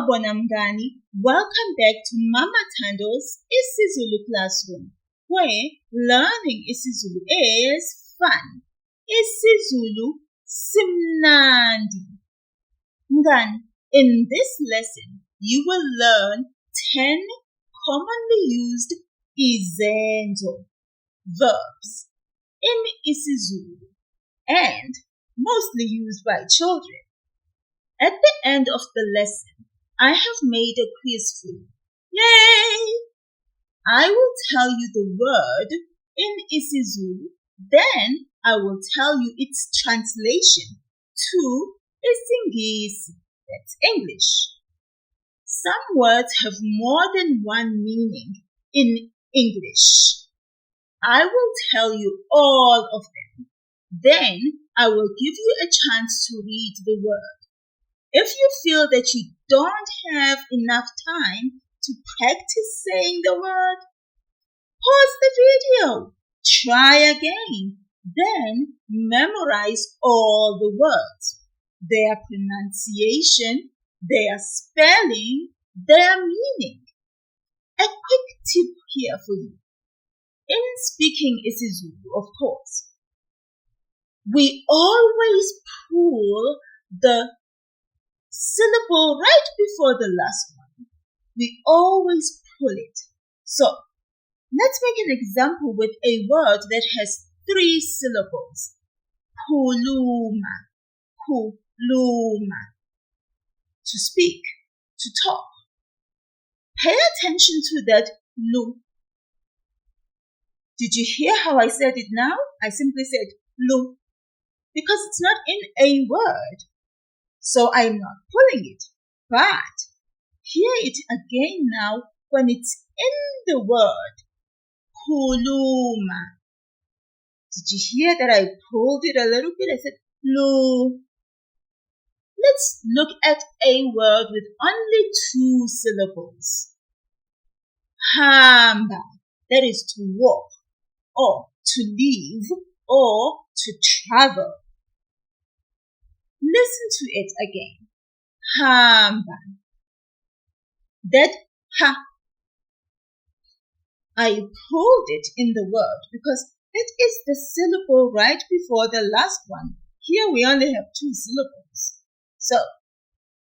Sawubona mngani, welcome back to Mama Thando's IsiZulu classroom, where learning IsiZulu is fun. IsiZulu simnandi. Mngani, in this lesson, you will learn 10 commonly used Izenzo verbs in IsiZulu and mostly used by children. At the end of the lesson, I have made a quiz for you. Yay! I will tell you the word in IsiZulu, then I will tell you its translation to IsiNgisi, that's English. Some words have more than one meaning in English. I will tell you all of them. Then I will give you a chance to read the word. If you feel that you don't have enough time to practice saying the word, pause the video, try again, then memorize all the words, their pronunciation, their spelling, their meaning. A quick tip here for you. In speaking IsiZulu, of course, we always pull the syllable right before the last one. We always pull it. So, let's make an example with a word that has 3 syllables. Khuluma, khuluma. To speak, to talk. Pay attention to that lu. Did you hear how I said it now? I simply said lu because it's not in a word. So I'm not pulling it. But hear it again now when it's in the word. Khuluma. Did you hear that I pulled it a little bit? I said lu. Let's look at a word with only 2 syllables. Hamba. That is to walk, or to leave, or to travel. Listen to it again. Hamba. That ha, I pulled it in the word because it is the syllable right before the last one. Here we only have 2 syllables. So,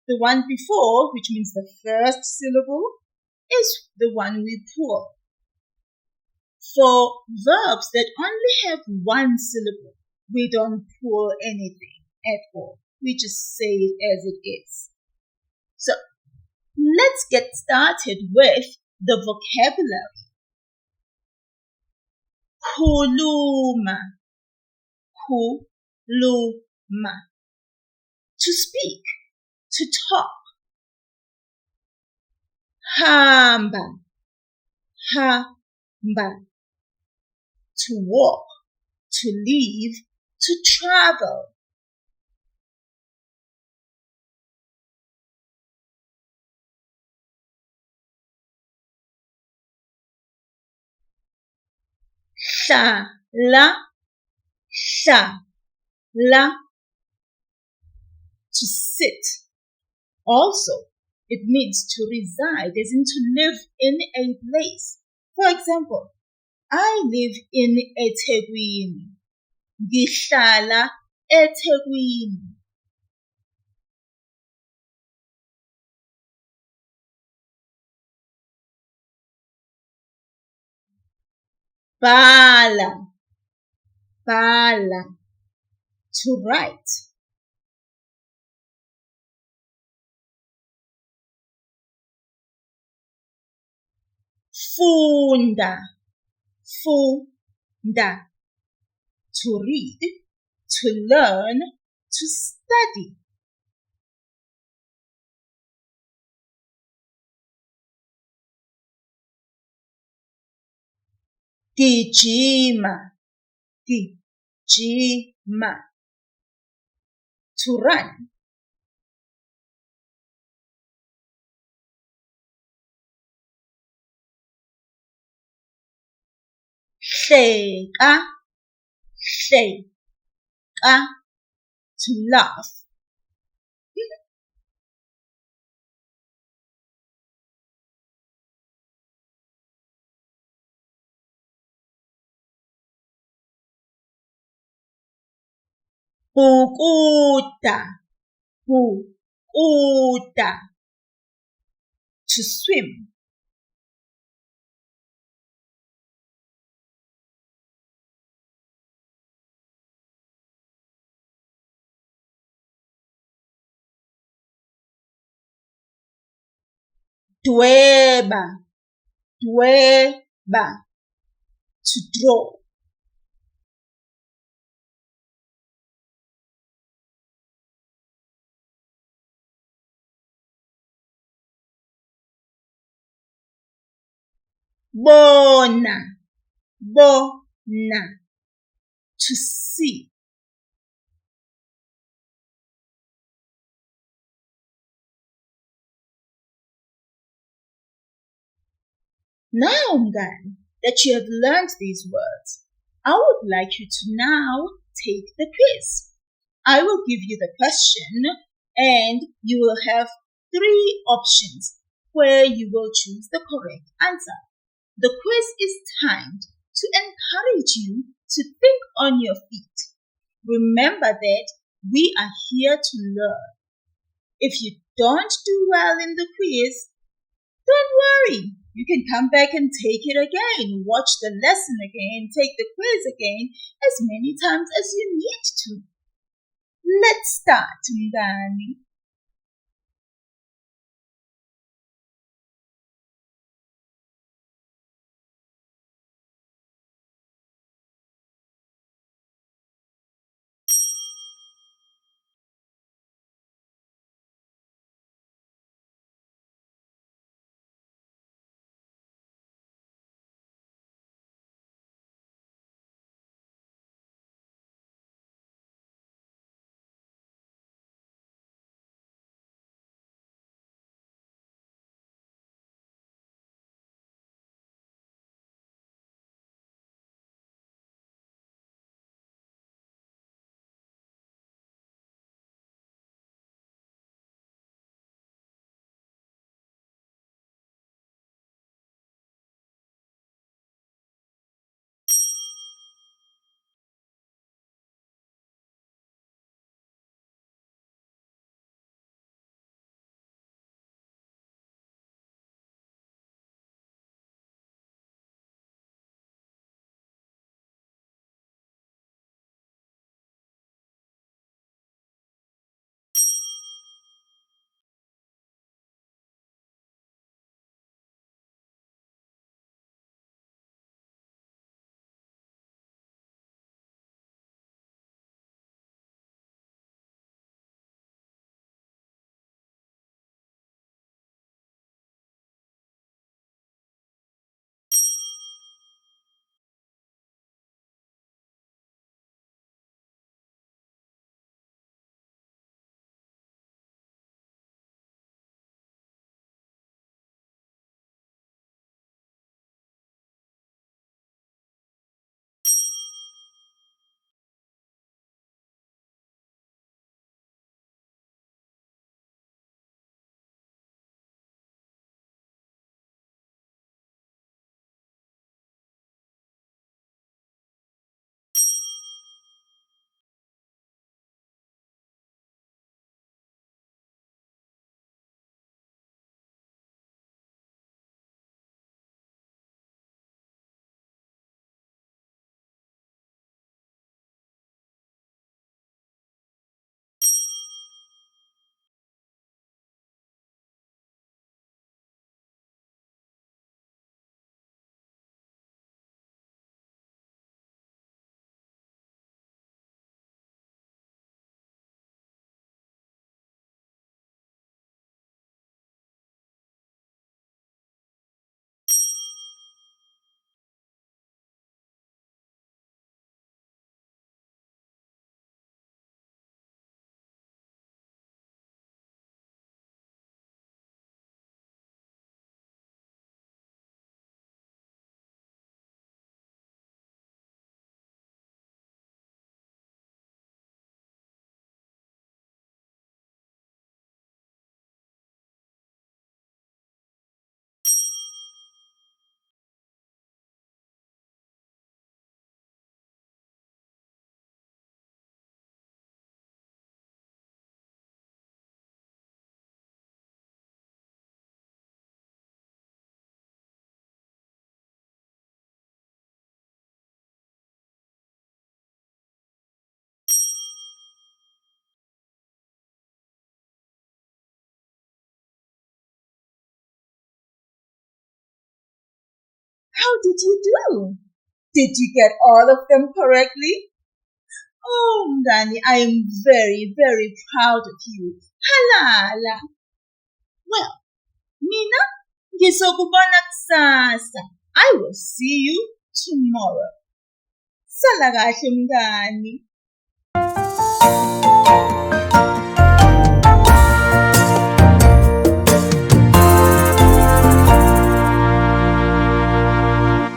the one before, which means the first syllable, is the one we pull. For verbs that only have 1 syllable, we don't pull anything at all. We just say it as it is. So, let's get started with the vocabulary. Khuluma, khuluma. To speak, to talk. Hamba, hamba. To walk, to leave, to travel. Hlala, hlala. To sit. Also, it means to reside, as in to live in a place. For example, I live in eThekwini. Ngihlala eThekwini. Bhala, bhala. To write. Funda, funda. To read, to learn, to study. Gijima, gijima. To run. Hleka, hleka. To laugh. Bhukuda, bhukuda. To swim. Dweba, dweba. To draw. Bona, bona. To see. Now, Mngani, that you have learned these words, I would like you to now take the quiz. I will give you the question and you will have 3 options where you will choose the correct answer. The quiz is timed to encourage you to think on your feet. Remember that we are here to learn. If you don't do well in the quiz, don't worry. You can come back and take it again, watch the lesson again, take the quiz again as many times as you need to. Let's start, Mngani. How did you do? Did you get all of them correctly? Oh, Mngani, I am very, very proud of you. Halala. Well, mina ngizokubona kusasa. I will see you tomorrow. Sala kahle mngani.